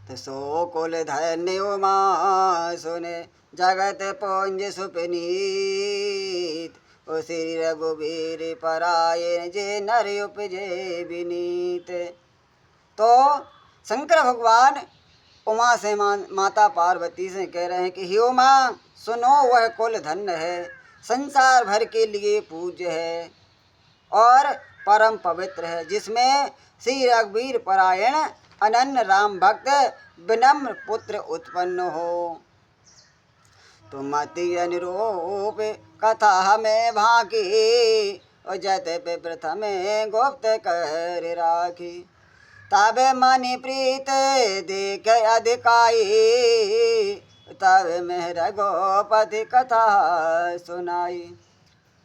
तो सो कुल धन्य उमा सुने जगत पुंज सुपनीत। ओ श्री रघुवीर परायण जे नर उपजे विनीत। तो शंकर भगवान उमा से माता पार्वती से कह रहे हैं कि हे उमा सुनो, वह कुल धन्य है, संसार भर के लिए पूज्य है और परम पवित्र है, जिसमें श्री रघुवीर परायण अनन्य राम भक्त विनम्र पुत्र उत्पन्न हो। तो मति अनुरूप कथा हमें भाकी, और जत पे प्रथम गुप्त कर राखी। तब मनि प्रीत देख अधिकाई, तब में रघुपति कथा सुनाई।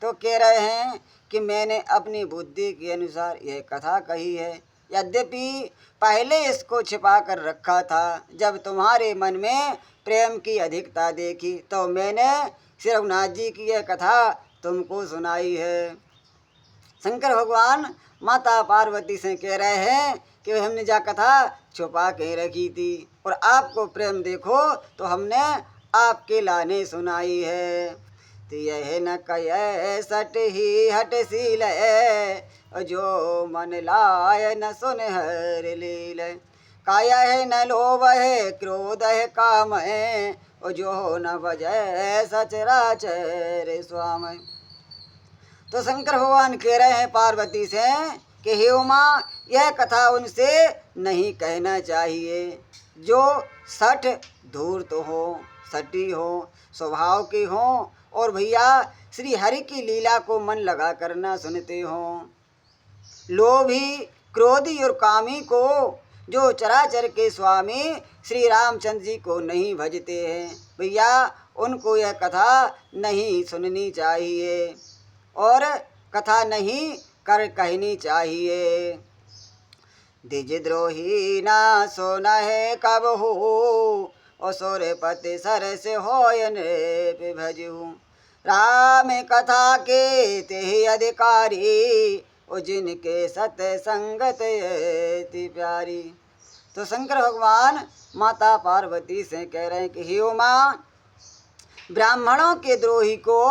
तो कह रहे हैं कि मैंने अपनी बुद्धि के अनुसार यह कथा कही है, यद्यपि पहले इसको छिपा कर रखा था। जब तुम्हारे मन में प्रेम की अधिकता देखी तो मैंने श्री रघुनाथ जी की यह कथा तुमको सुनाई है। शंकर भगवान माता पार्वती से कह रहे हैं कि हमने जा कथा छुपा के रखी थी और आपको प्रेम देखो तो हमने आपके लाने सुनाई है। तो यह न कह सट ही हटशील है, जो मन लाय न सुन हर लील। काया है न लोभ है क्रोध है काम है, जो न बजय सचराचर स्वाम। तो शंकर भगवान कह रहे हैं पार्वती से कि हे उमा, यह कथा उनसे नहीं कहना चाहिए जो सठ धूर्त हो, सटी हो, स्वभाव की हो और भैया श्री हरि की लीला को मन लगा करना सुनते हो। लोभी, क्रोधी और कामी को, जो चराचर के स्वामी श्री रामचंद्र जी को नहीं भजते हैं, भैया उनको यह कथा नहीं सुननी चाहिए और कथा नहीं कर कहनी चाहिए। द्विजद्रोही ना सोना है कब हो, और सूर्यपति सर से होयन भजू। राम कथा के ते अधिकारी, ओ जिनके सत्संगत अति प्यारी। तो शंकर भगवान माता पार्वती से कह रहे हैं कि हे उमा, ब्राह्मणों के द्रोही को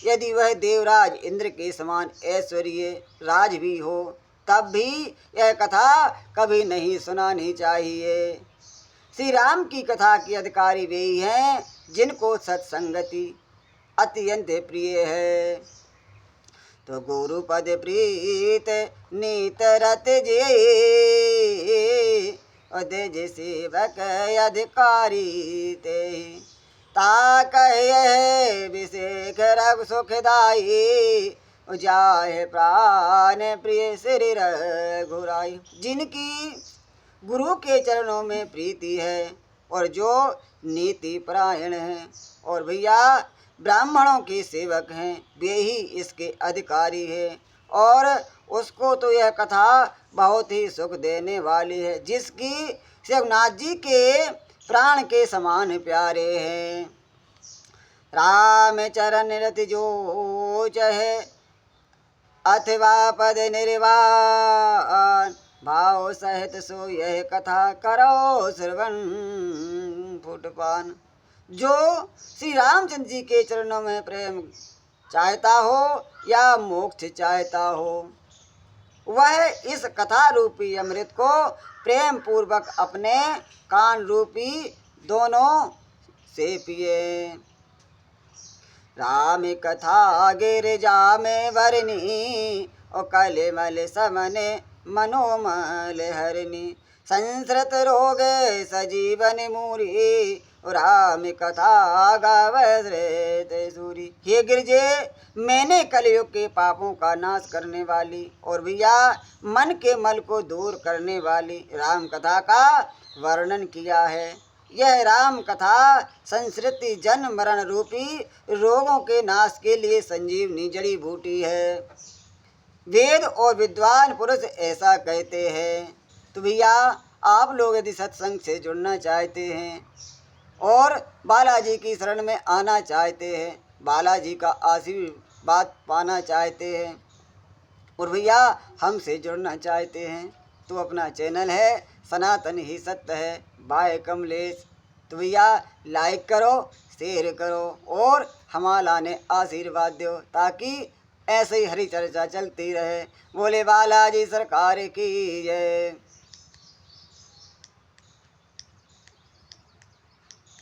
यदि वह देवराज इंद्र के समान ऐश्वर्य राज भी हो तब भी यह कथा कभी नहीं सुनानी चाहिए। श्री राम की कथा के अधिकारी वे ही हैं जिनको सत्संगति अत्यंत प्रिय है। तो गुरु पद प्रीत नीत रत जे, अदेज सेवक अधिकारी ते। ताकय विशेख रघु सुखदाई, जाहे प्राण प्रिय श्री रघुराई। जिनकी गुरु के चरणों में प्रीति है और जो नीति परायण है और भैया ब्राह्मणों के सेवक हैं, वे ही इसके अधिकारी हैं और उसको तो यह कथा बहुत ही सुख देने वाली है, जिसकी श्री रघुनाथ जी के प्राण के समान प्यारे हैं। राम चरण रति जो चहे, अथवा पद निर्वाण, भाव सहित सो यह कथा करो श्रवण फुटपान। जो श्री रामचंद्र जी के चरणों में प्रेम चाहता हो या मोक्ष चाहता हो, वह इस कथा रूपी अमृत को प्रेम पूर्वक अपने कान रूपी दोनों से पिए। राम कथा गिरिजा में वरनी, और कलिमल समने मनोमल हरनी। संस्कृत रोग सजीवन मूरी, राम कथा गावत सूरी। हे गिरजे, मैंने कलयुग के पापों का नाश करने वाली और भैया मन के मल को दूर करने वाली राम कथा का वर्णन किया है। यह राम कथा संस्कृति जन्म मरण रूपी रोगों के नाश के लिए संजीवनी जड़ी बूटी है। वेद और विद्वान पुरुष ऐसा कहते हैं। तो भैया आप लोग यदि सत्संग से जुड़ना चाहते हैं और बालाजी की शरण में आना चाहते हैं, बालाजी का आशीर्वाद पाना चाहते हैं और भैया हमसे जुड़ना चाहते हैं, तो अपना चैनल है सनातन ही सत्य है। बाय कमलेश। तो भैया लाइक करो, शेयर करो और हमारा ने आशीर्वाद दो ताकि ऐसे ही हरी चर्चा चलती रहे। बोले बालाजी सरकार की जय।